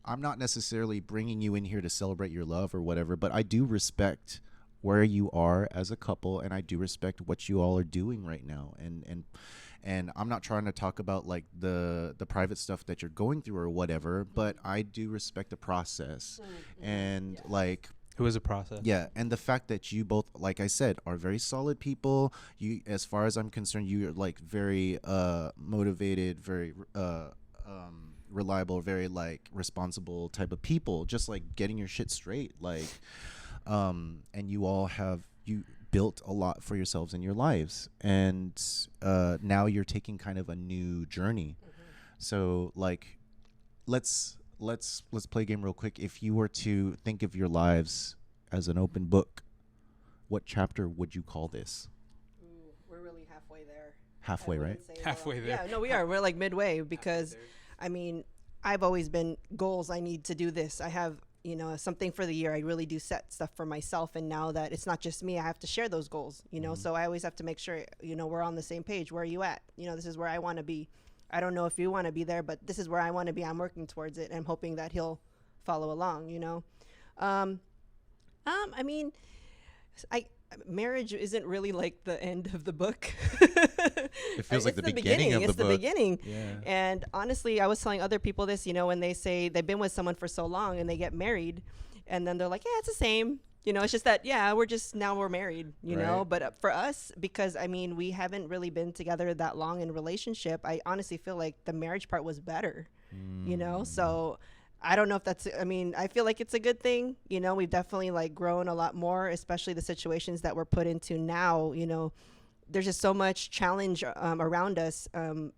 I'm not necessarily bringing you in here to celebrate your love or whatever, but I do respect where you are as a couple, and I do respect what you all are doing right now, and I'm not trying to talk about like the private stuff that you're going through or whatever, but I do respect the process. And like, it was a process. Yeah, and the fact that you both, like I said, are very solid people. You, as far as I'm concerned, you're like very motivated, very reliable, very like responsible type of people, just like getting your shit straight, like and you all have built a lot for yourselves in your lives, and now you're taking kind of a new journey. So like, let's play a game real quick. If you were to think of your lives as an open book, what chapter would you call this? We're really halfway there. Halfway, right? Halfway there. Yeah, no, we are. We're like midway because, I mean, I've always been goals. I need to do this. I have, you know, something for the year. I really do set stuff for myself. And now that it's not just me, I have to share those goals, you know, so I always have to make sure, you know, we're on the same page. Where are you at? You know, this is where I want to be. I don't know if you want to be there, but this is where I want to be. I'm working towards it. And I'm hoping that he'll follow along, you know? I mean, marriage isn't really like the end of the book. It feels like the beginning of the book. It's the beginning. Yeah. And honestly, I was telling other people this, you know, when they say they've been with someone for so long and they get married, and then they're like, yeah, it's the same. You know, it's just that, yeah, we're married, you know. But for us, because, I mean, we haven't really been together that long in relationship, I honestly feel like the marriage part was better, you know. So I don't know if that's, I mean, I feel like it's a good thing. You know, we've definitely like grown a lot more, especially the situations that we're put into now. You know, there's just so much challenge around us,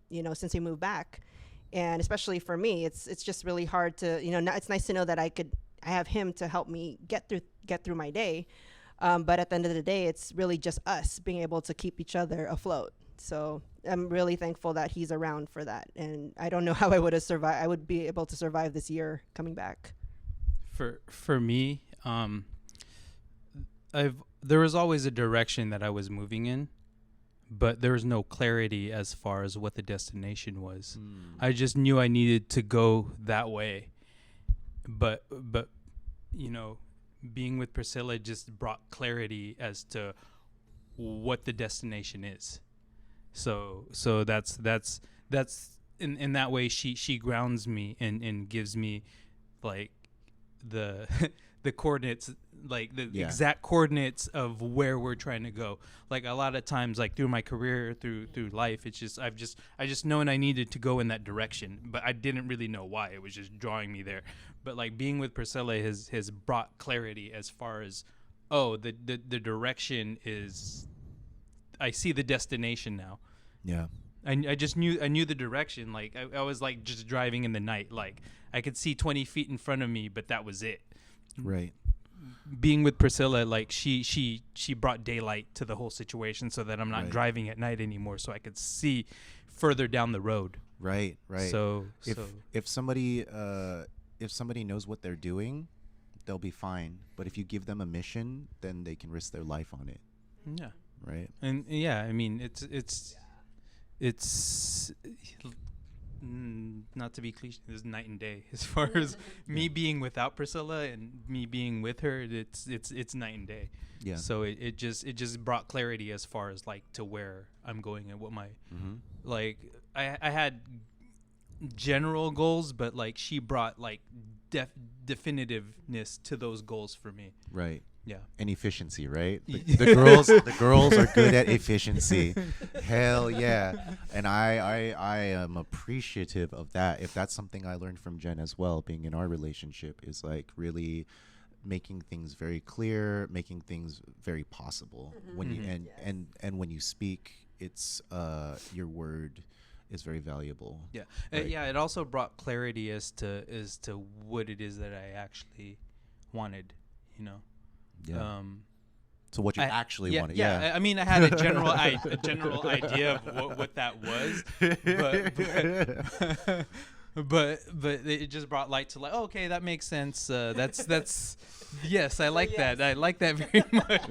you know, since we moved back. And especially for me, it's just really hard to, you know, it's nice to know that I have him to help me get through my day. But at the end of the day, it's really just us being able to keep each other afloat. So I'm really thankful that he's around for that. And I don't know how I would have survived. I would be able to survive this year coming back. For me, there was always a direction that I was moving in, but there was no clarity as far as what the destination was. I just knew I needed to go that way. But you know, being with Priscilla just brought clarity as to what the destination is. So that's in that way she grounds me and gives me like the the coordinates, like the exact coordinates of where we're trying to go. Like a lot of times, like through my career, through life, it's just I just known I needed to go in that direction, but I didn't really know why. It was just drawing me there. But like being with Priscilla has brought clarity as far as, oh, the direction is, I see the destination now. Yeah. I just knew the direction. Like I was like just driving in the night. Like I could see 20 feet in front of me, but that was it. Right. Being with Priscilla, like she brought daylight to the whole situation, so that I'm not driving at night anymore, so I could see further down the road. Right. So if somebody knows what they're doing, they'll be fine. But if you give them a mission, then they can risk their life on it. Yeah. Right. And yeah, I mean it's not to be cliche, it's night and day as far as me being without Priscilla and me being with her. It's night and day. Yeah. So it just brought clarity as far as like to where I'm going and what my like I had general goals, but like she brought like definitiveness to those goals for me. Right. Yeah. And efficiency, right? The girls are good at efficiency. Hell yeah. And I am appreciative of that. If that's something I learned from Jen as well, being in our relationship, is like really making things very clear, making things very possible. When you and when you speak, it's your word is very valuable. Yeah. Right? Yeah, it also brought clarity as to what it is that I actually wanted, you know. Yeah. So what you actually wanted. Yeah. I mean, I had a general idea of what that was, but it just brought light to like, oh, okay, that makes sense. That's yes, I like that. I like that very much.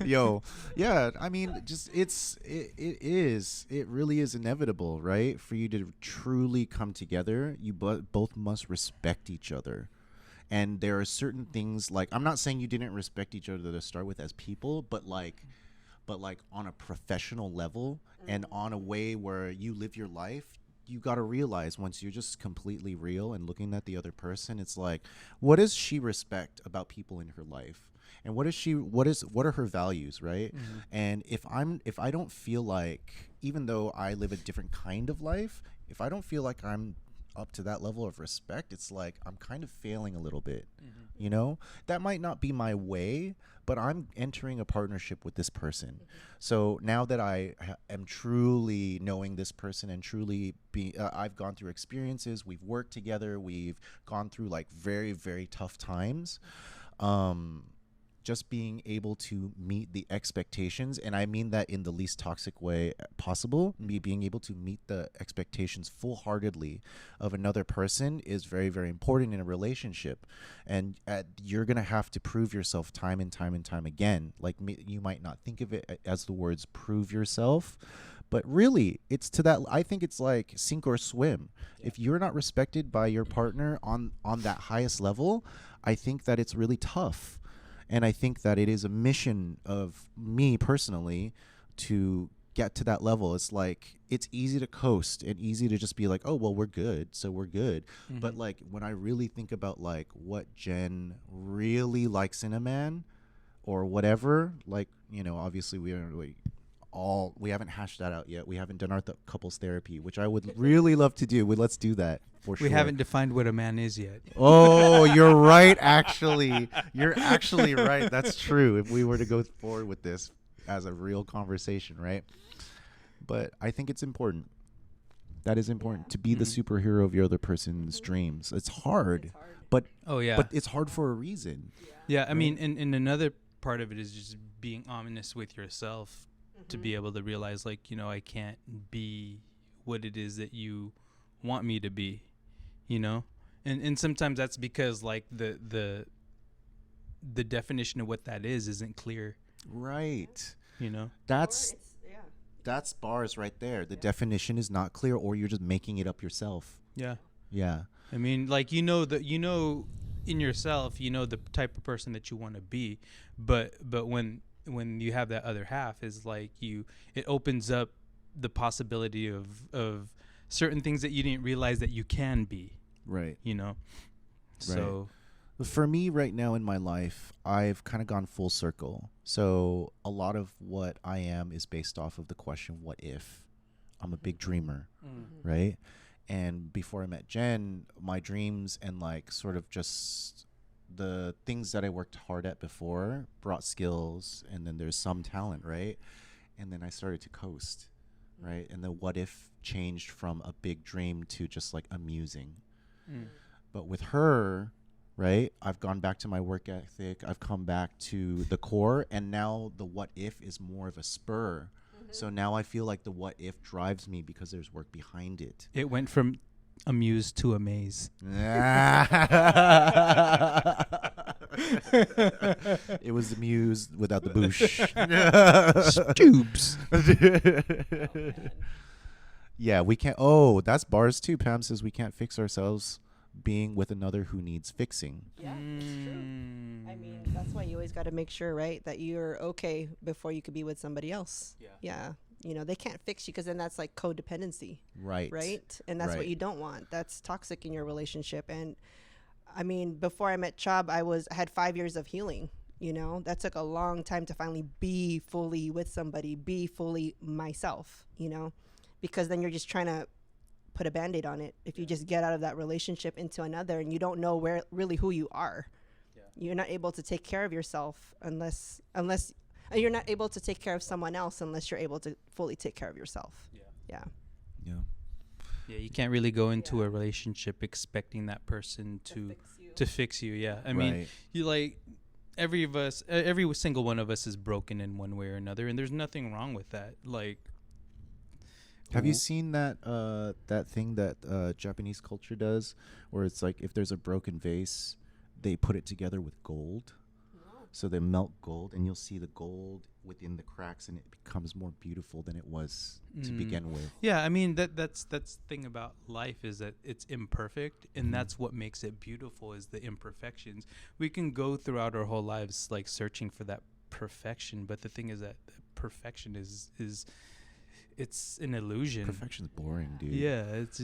Yo, yeah. I mean, just it really is inevitable, right? For you to truly come together, you both must respect each other. And there are certain things, like, I'm not saying you didn't respect each other to start with as people, but like on a professional level and on a way where you live your life, you got to realize once you're just completely real and looking at the other person, it's like, what does she respect about people in her life? And what are her values, right? And if I don't feel like, even though I live a different kind of life, if I don't feel like I'm up to that level of respect, it's like I'm kind of failing a little bit. You know, that might not be my way, but I'm entering a partnership with this person. So now that I am truly knowing this person and truly I've gone through experiences, we've worked together, we've gone through like very, very tough times. Just being able to meet the expectations, and I mean that in the least toxic way possible, me being able to meet the expectations full-heartedly of another person is very, very important in a relationship. And you're going to have to prove yourself time and time and time again. Like, you might not think of it as the words prove yourself, but really it's to that. I think it's like sink or swim. If you're not respected by your partner on that highest level, I think that it's really tough. And I think that it is a mission of me personally to get to that level. It's like, it's easy to coast and easy to just be like, oh, well, we're good, so we're good. But like, when I really think about like what Jen really likes in a man or whatever, like, you know, obviously we haven't hashed that out yet. We haven't done our couples therapy, which I would really love to do. Let's do that for sure. We haven't defined what a man is yet. Oh, you're right. Actually, you're actually right. That's true. If we were to go forward with this as a real conversation, right? But I think it's important. That is important to be the superhero of your other person's dreams. It's hard, but it's hard for a reason. Yeah, I mean, and another part of it is just being honest with yourself. To be able to realize, like, you know, I can't be what it is that you want me to be, you know, and sometimes that's because like the definition of what that isn't clear, right? You know, that's bars right there. The definition is not clear, or you're just making it up yourself. Yeah. Yeah. I mean, like, you know that, you know in yourself, you know the type of person that you want to be, but when you have that other half, is like, it opens up the possibility of certain things that you didn't realize that you can be, Right. you know. So For me right now in my life, I've kind of gone full circle. So a lot of what I am is based off of the question, what if? I'm a big dreamer, right? And before I met Jen, my dreams and like sort of just the things that I worked hard at before brought skills, and then there's some talent, right? And then I started to coast, right? And the what if changed from a big dream to just like amusing. But with her, right, I've gone back to my work ethic. I've come back to the core, and now the what if is more of a spur. So now I feel like the what if drives me because there's work behind it. it went from amuse to amaze. It was the muse without the boosh. Stoops. Yeah, we can't. Oh, that's bars too. Pam says we can't fix ourselves being with another who needs fixing. Yeah, it's true. I mean, that's why you always got to make sure, right, that you're okay before you could be with somebody else. Yeah. You know, they can't fix you, because then that's like codependency. Right. Right. And that's what Right. you don't want. That's toxic in your relationship. And I mean, before I met Chabe, I had 5 years of healing. You know, that took a long time to finally be fully with somebody, be fully myself, you know, because then you're just trying to put a Band-Aid on it. If you just get out of that relationship into another and you don't know really who you are, you're not able to take care of yourself unless you're not able to take care of someone else unless you're able to fully take care of yourself. Yeah. Yeah, you can't really go into a relationship expecting that person to fix you. Yeah. I mean, you like, every single one of us is broken in one way or another, and there's nothing wrong with that. Like, have you seen that that thing that Japanese culture does, where it's like if there's a broken vase, they put it together with gold? So they melt gold, and you'll see the gold within the cracks, and it becomes more beautiful than it was to begin with. Yeah, I mean, that's the thing about life, is that it's imperfect, and that's what makes it beautiful, is the imperfections. We can go throughout our whole lives like searching for that perfection, but the thing is that perfection is it's an illusion. Perfection's boring, dude. Yeah, it's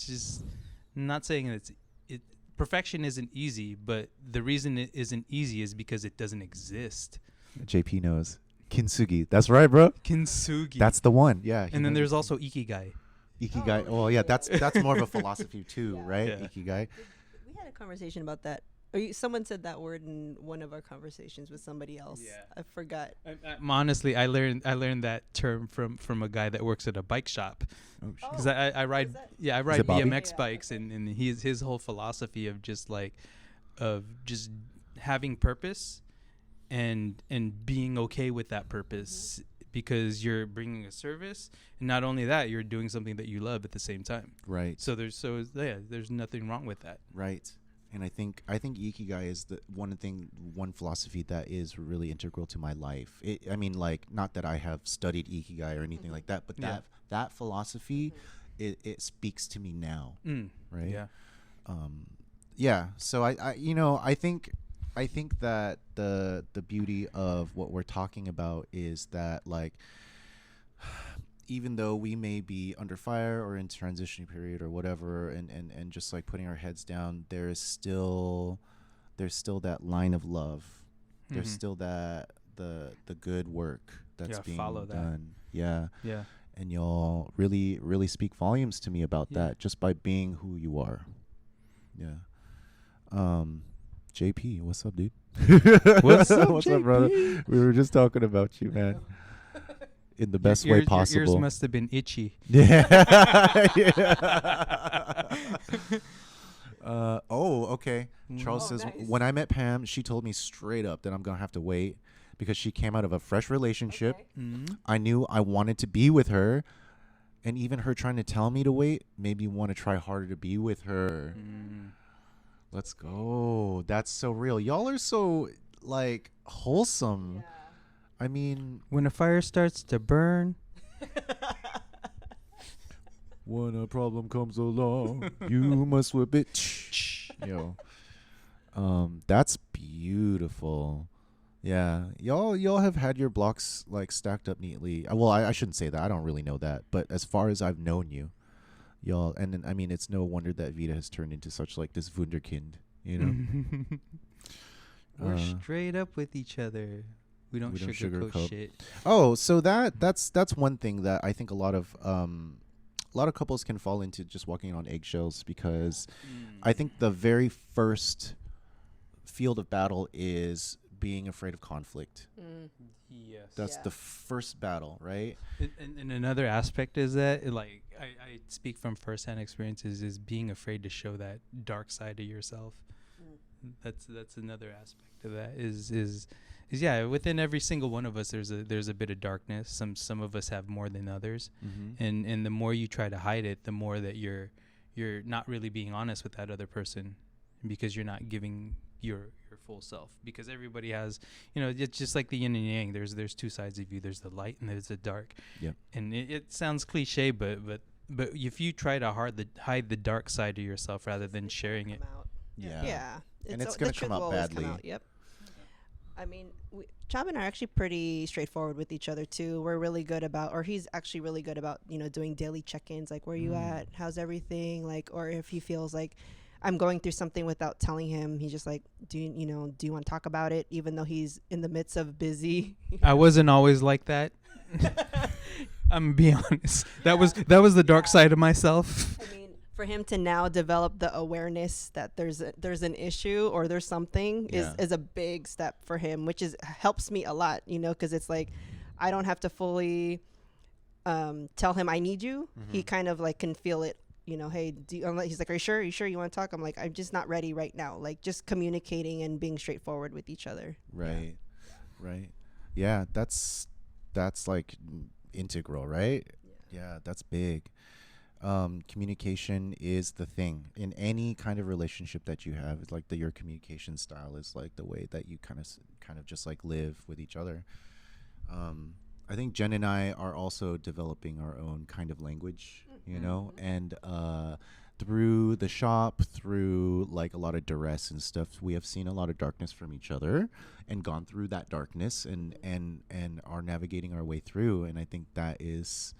just not saying that perfection isn't easy, but the reason it isn't easy is because it doesn't exist. JP knows. Kintsugi. That's right, bro. Kintsugi. That's the one. Yeah. And then there's also Ikigai. Ikigai. Oh, yeah. That's more of a philosophy too, right? Yeah. Ikigai. We had a conversation about that. Someone said that word in one of our conversations with somebody else. Yeah. I forgot. Honestly, I learned that term from a guy that works at a bike shop. Oh, shit. Because I ride Is ride it Bobby? BMX bikes, and his whole philosophy of just having purpose and being okay with that purpose, because you're bringing a service, and not only that, you're doing something that you love at the same time. Right. So there's nothing wrong with that. Right. And I think Ikigai is the one philosophy that is really integral to my life. I mean, like, not that I have studied Ikigai or anything like that, but that philosophy, it speaks to me now, right? Yeah. Yeah. So I think that the beauty of what we're talking about is that, like, even though we may be under fire or in transition period or whatever, and just like putting our heads down, there's still that line of love. There's still that the good work that's being done. Yeah. Yeah. And y'all really, really speak volumes to me about that just by being who you are. Yeah. JP, what's up, dude? What's up, what's up, brother? We were just talking about you, man. In the best way possible. Your ears must have been itchy. Yeah. Okay. Charles says, nice. when I met Pam, she told me straight up that I'm going to have to wait because she came out of a fresh relationship. Okay. I knew I wanted to be with her. And even her trying to tell me to wait made me want to try harder to be with her. Let's go. That's so real. Y'all are so, like, wholesome. Yeah. I mean, When a fire starts to burn, When a problem comes along, you must whip it. Yo, that's beautiful. Yeah, y'all have had your blocks like stacked up neatly. Well, I shouldn't say that. I don't really know that, but as far as I've known you, y'all, and then, I mean, it's no wonder that Vita has turned into such like this wunderkind. You know, We're straight up with each other. We don't sugarcoat shit. Oh, so that's one thing that I think a lot of couples can fall into, just walking on eggshells, because I think the very first field of battle is being afraid of conflict. Yes. That's the first battle, right? And another aspect is that, like, I speak from firsthand experiences, is being afraid to show that dark side of yourself. That's another aspect of that. Is yeah, within every single one of us, there's a bit of darkness. Some of us have more than others, and the more you try to hide it, the more that you're not really being honest with that other person, because you're not giving your full self. Because everybody has, it's just like the yin and yang. There's two sides of you. There's the light and there's the dark. Yep. And it sounds cliche, but if you try to hide the dark side of yourself rather than sharing it, yeah, and it's gonna come out badly. Yep. I mean, Chab and I are actually pretty straightforward with each other too. We're really good about, or he's actually really good about, doing daily check-ins, like, where are you at? How's everything? Like, or if he feels like I'm going through something without telling him, he's just like, do you want to talk about it? Even though he's in the midst of busy. I wasn't always like that. I'm being honest. That was the dark side of myself. I mean, for him to now develop the awareness that there's an issue or there's something is a big step for him, which helps me a lot, because it's like I don't have to fully tell him I need you. He kind of like can feel it, hey, he's like, are you sure you want to talk? I'm like, I'm just not ready right now. Like, just communicating and being straightforward with each other. Right. Yeah, that's like integral, right? Yeah, that's big. Communication is the thing in any kind of relationship that you have. It's like your communication style is like the way that you kind of just like live with each other. I think Jen and I are also developing our own kind of language, and through the shop, through like a lot of duress and stuff, we have seen a lot of darkness from each other and gone through that darkness and are navigating our way through. And I think that is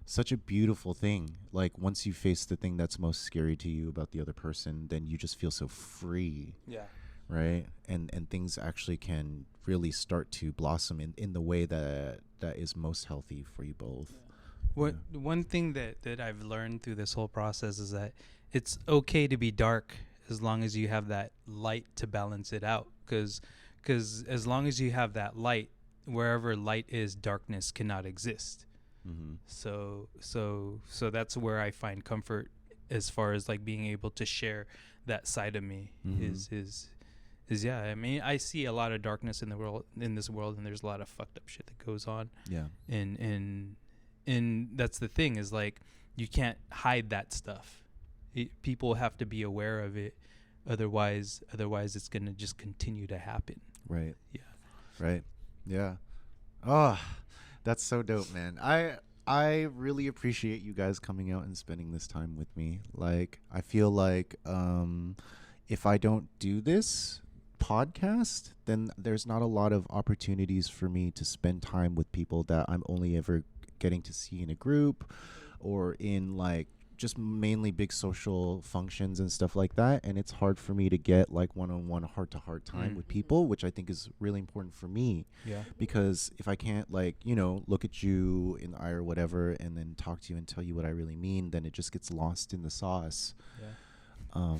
such a beautiful thing. Like, once you face the thing that's most scary to you about the other person, then you just feel so free. Yeah. Right. And things actually can really start to blossom in the way that is most healthy for you both. One thing that I've learned through this whole process is that it's okay to be dark as long as you have that light to balance it out. Because as long as you have that light, wherever light is, darkness cannot exist. So that's where I find comfort, as far as like being able to share that side of me. Is yeah. I mean, I see a lot of darkness in this world, and there's a lot of fucked up shit that goes on. Yeah. And that's the thing, is like, you can't hide that stuff. People have to be aware of it. Otherwise it's going to just continue to happen. Right. Yeah. Right. Yeah. Oh, that's so dope, man. I really appreciate you guys coming out and spending this time with me. Like, I feel like if I don't do this podcast, then there's not a lot of opportunities for me to spend time with people that I'm only ever getting to see in a group or in like just mainly big social functions and stuff like that. And it's hard for me to get like one-on-one heart-to-heart time with people, which I think is really important for me. Yeah. Because if I can't like, look at you in the eye or whatever and then talk to you and tell you what I really mean, then it just gets lost in the sauce. Yeah.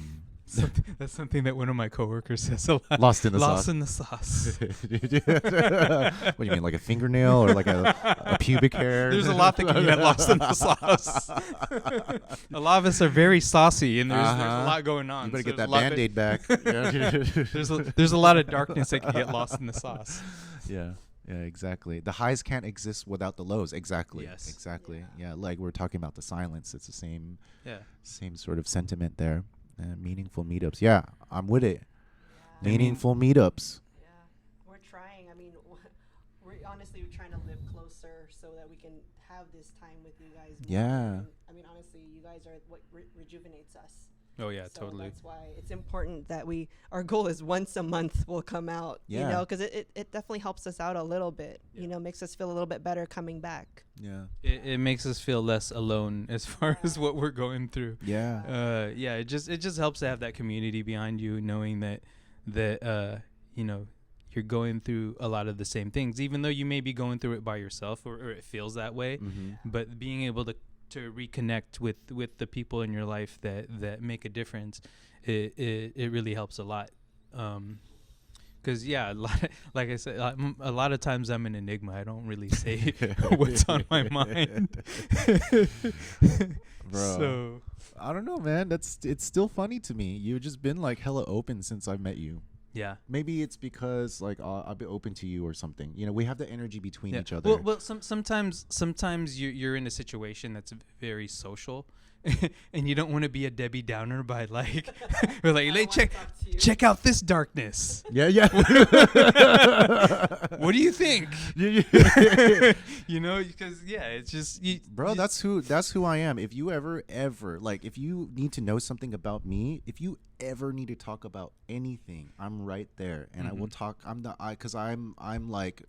That's something that one of my coworkers says a lot. Lost in the sauce. Lost in the sauce. What do you mean, like a fingernail or like a pubic hair? There's a lot that can get lost in the sauce. A lot of us are very saucy, and there's a lot going on. You better get that Band-Aid back. There's a lot of darkness that can get lost in the sauce. Yeah. Yeah, exactly. The highs can't exist without the lows. Exactly. Yes. Exactly. Yeah, like we're talking about the silence. It's the same sort of sentiment there. Meaningful meetups. Yeah, I'm with it. Meaningful meetups. Yeah, we're trying. I mean, honestly trying to live closer so that we can have this time with you guys more. Yeah. And, I mean, honestly, you guys are what rejuvenates us. Oh yeah, So totally. that's why it's important that our goal is once a month we'll come out, you know, because it definitely helps us out a little bit, you know, makes us feel a little bit better coming back. Yeah. It makes us feel less alone as far as what we're going through. Yeah. It just helps to have that community behind you, knowing that you know, you're going through a lot of the same things, even though you may be going through it by yourself, or it feels that way. But being able to reconnect with the people in your life that make a difference, it really helps a lot. Because like I said, a lot of times I'm an enigma. I don't really say what's on my mind. Bro, So I don't know, man. It's still funny to me. You've just been like hella open since I met you. yeah. Maybe it's because like I'll be open to you or something. You know, we have the energy between each other. Well, sometimes you're in a situation that's very social, and you don't want to be a Debbie Downer by like, we're like check out this darkness. Yeah. What do you think? You know, because it's just Bro, that's who I am. If you ever like, if you need to know something about me, if you ever need to talk about anything, I'm right there, and I will talk. Because I'm like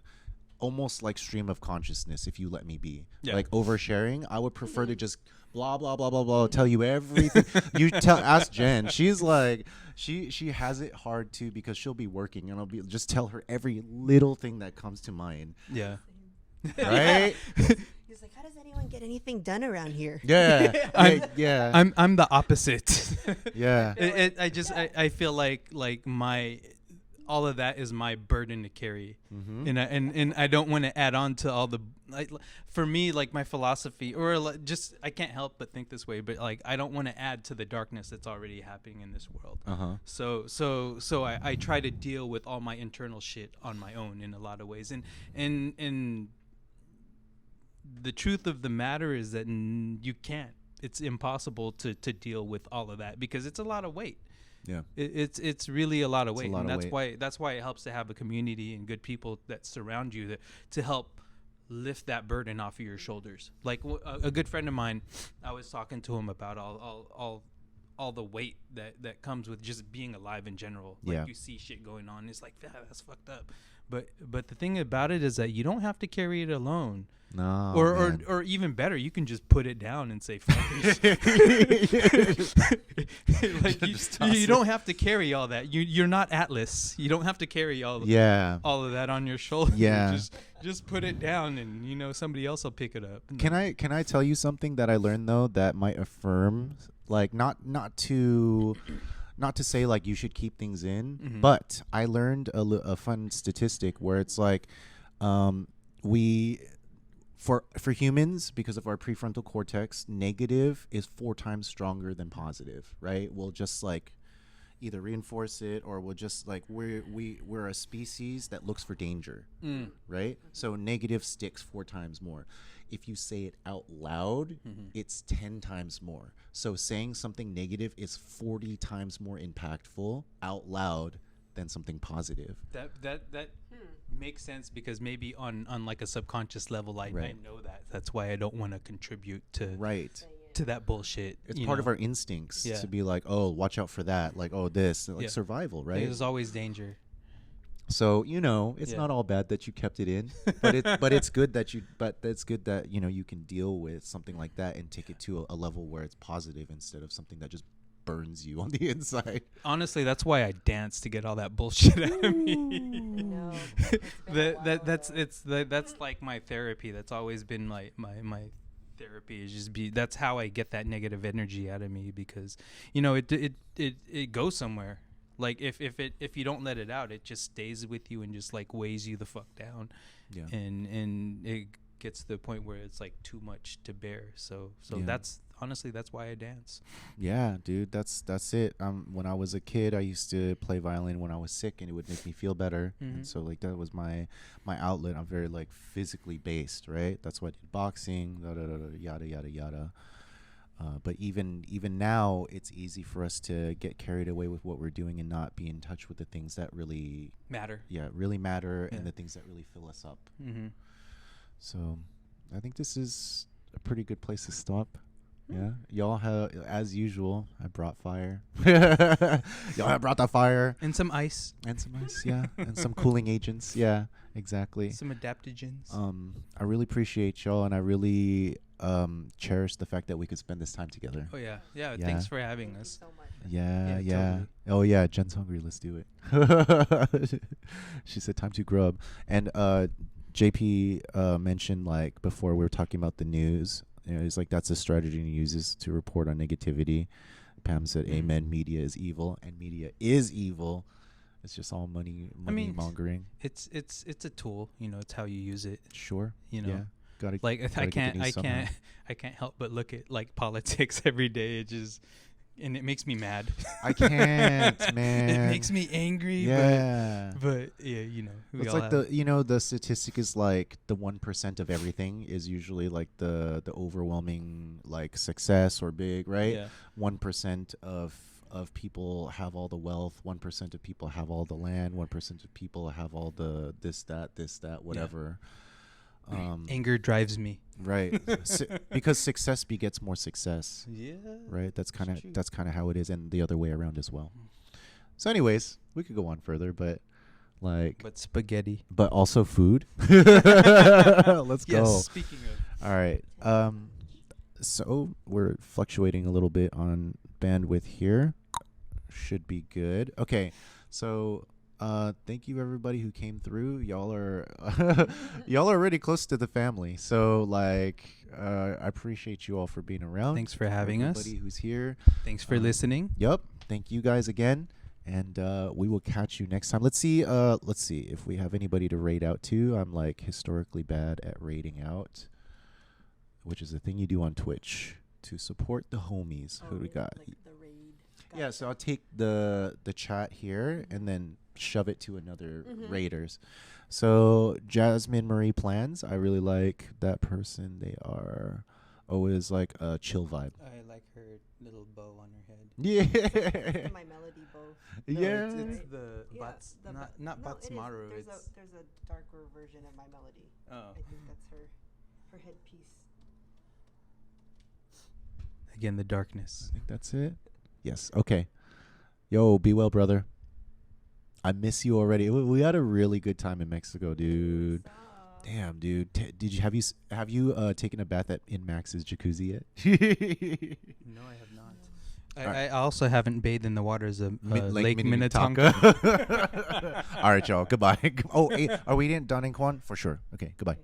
almost like stream of consciousness. If you let me be like oversharing, I would prefer to just blah blah blah blah blah tell you everything. Ask Jen. She's like she has it hard too, because she'll be working and I'll be just tell her every little thing that comes to mind. Yeah. Right. He's like, how does anyone get anything done around here? Yeah. I'm the opposite. Yeah. I feel like all of that is my burden to carry, and I don't want to add on to all the for me, like my philosophy, or just I can't help but think this way, but like I don't want to add to the darkness that's already happening in this world. So I try to deal with all my internal shit on my own in a lot of ways, and the truth of the matter is that you can't. It's impossible to deal with all of that, because it's a lot of weight. Yeah. It's really a lot of weight, and that's why it helps to have a community and good people that surround you to help lift that burden off of your shoulders. Like a good friend of mine, I was talking to him about all the weight that comes with just being alive in general. Like you see shit going on, it's like that's fucked up. But the thing about it is that you don't have to carry it alone. No. Or even better, you can just put it down and say fuck it. Like you don't have to carry all that. You're not Atlas. You don't have to carry all of that on your shoulders. Yeah. Just put it down, and somebody else will pick it up. Can I tell you something that I learned though that might affirm, like not to say like you should keep things in, but I learned a fun statistic where it's like for humans, because of our prefrontal cortex, negative is 4 times stronger than positive, right? We'll just like either reinforce it, or we'll just like we're a species that looks for danger, right? So negative sticks 4 times more. If you say it out loud, it's 10 times more. So saying something negative is 40 times more impactful out loud than something positive. That makes sense, because maybe on like a subconscious level, I know that. That's why I don't want to contribute to that bullshit. It's part of our instincts to be like, oh, watch out for that. Like, oh, this, like survival, right? There's always danger. So it's not all bad that you kept it in, but it's good that you can deal with something like that and take it to a level where it's positive instead of something that just burns you on the inside. Honestly, that's why I dance, to get all that bullshit out of me. No, that's like my therapy. That's always been my therapy, is that's how I get that negative energy out of me, because it goes somewhere. Like if you don't let it out, it just stays with you and just like weighs you the fuck down. Yeah. And it gets to the point where it's like too much to bear. So that's honestly, that's why I dance. Yeah, dude, that's it. When I was a kid, I used to play violin when I was sick, and it would make me feel better. And so like that was my outlet. I'm very like physically based, right? That's why I did boxing, yada yada yada. But even now, it's easy for us to get carried away with what we're doing and not be in touch with the things that really really matter, and the things that really fill us up. Mm-hmm. So I think this is a pretty good place to stop. Yeah, y'all have, as usual, I brought fire. Y'all have brought the fire And some ice. and some ice, yeah, and some cooling agents, yeah, exactly. Some adaptogens. I really appreciate y'all, and I really cherish the fact that we could spend this time together. Oh, yeah. Yeah, Yeah. thanks for having Thank you us. so much. Yeah, Yeah, yeah. totally. Oh yeah, Jen's hungry. Let's do it. She said time to grub. And JP mentioned, like, before we were talking about the news. You know, he's like, that's a strategy he uses to report on negativity. Pam said, "Amen. Media is evil, and media is evil. It's just all money mean, mongering." It's a tool, you know, it's how you use it. Sure. You know. Yeah. Gotta Like gotta I get the can't news somehow. I can't help but look at like politics every day. And it makes me mad. I can't, man. It makes me angry. Yeah. But yeah, you know, we It's all like have- the statistic is like the 1% of everything is usually like the overwhelming like success or big, right? Yeah. 1% of people have all the wealth, 1% of people have all the land, 1% of people have all the this that whatever. Anger drives me. Right. Because success begets more success. Yeah. Right? That's kind true. of how it is, and the other way around as well. So anyways, we could go on further, but like But spaghetti. but also food. Let's go. Yes, speaking of. All right. So we're fluctuating a little bit on bandwidth here. Should be good. Okay. So thank you everybody who came through. Y'all are y'all are really close to the family. So like I appreciate you all for being around. Thanks for having us. Everybody who's here. Thanks for listening. Yep. Thank you guys again. And we will catch you next time. Let's see if we have anybody to raid out to. I'm like historically bad at raiding out, which is a thing you do on Twitch to support the homies. Who we got? Like the raid. Yeah, so I'll take the chat here and then shove it to another raiders. So Jasmine Marie Plans, I really like that person. They are always like a chill vibe. I like her little bow on her head. Yeah. My melody bow. Yeah. It's Right? the Yeah, Bats, the not no, it is. Batsmaru. There's It's a darker version of my melody. oh. I think that's her headpiece. Again, the darkness. I think that's it. Yes. Okay. Yo, be well, brother. I miss you already. We had a really good time in Mexico, dude. Damn, dude. Did you have you taken a bath in Max's jacuzzi yet? No, I have not. I also haven't bathed in the waters of Lake Minnetonka. Minnetonka. All right, y'all. Goodbye. Oh, hey, are we done in Kwan? For sure. Okay. Goodbye.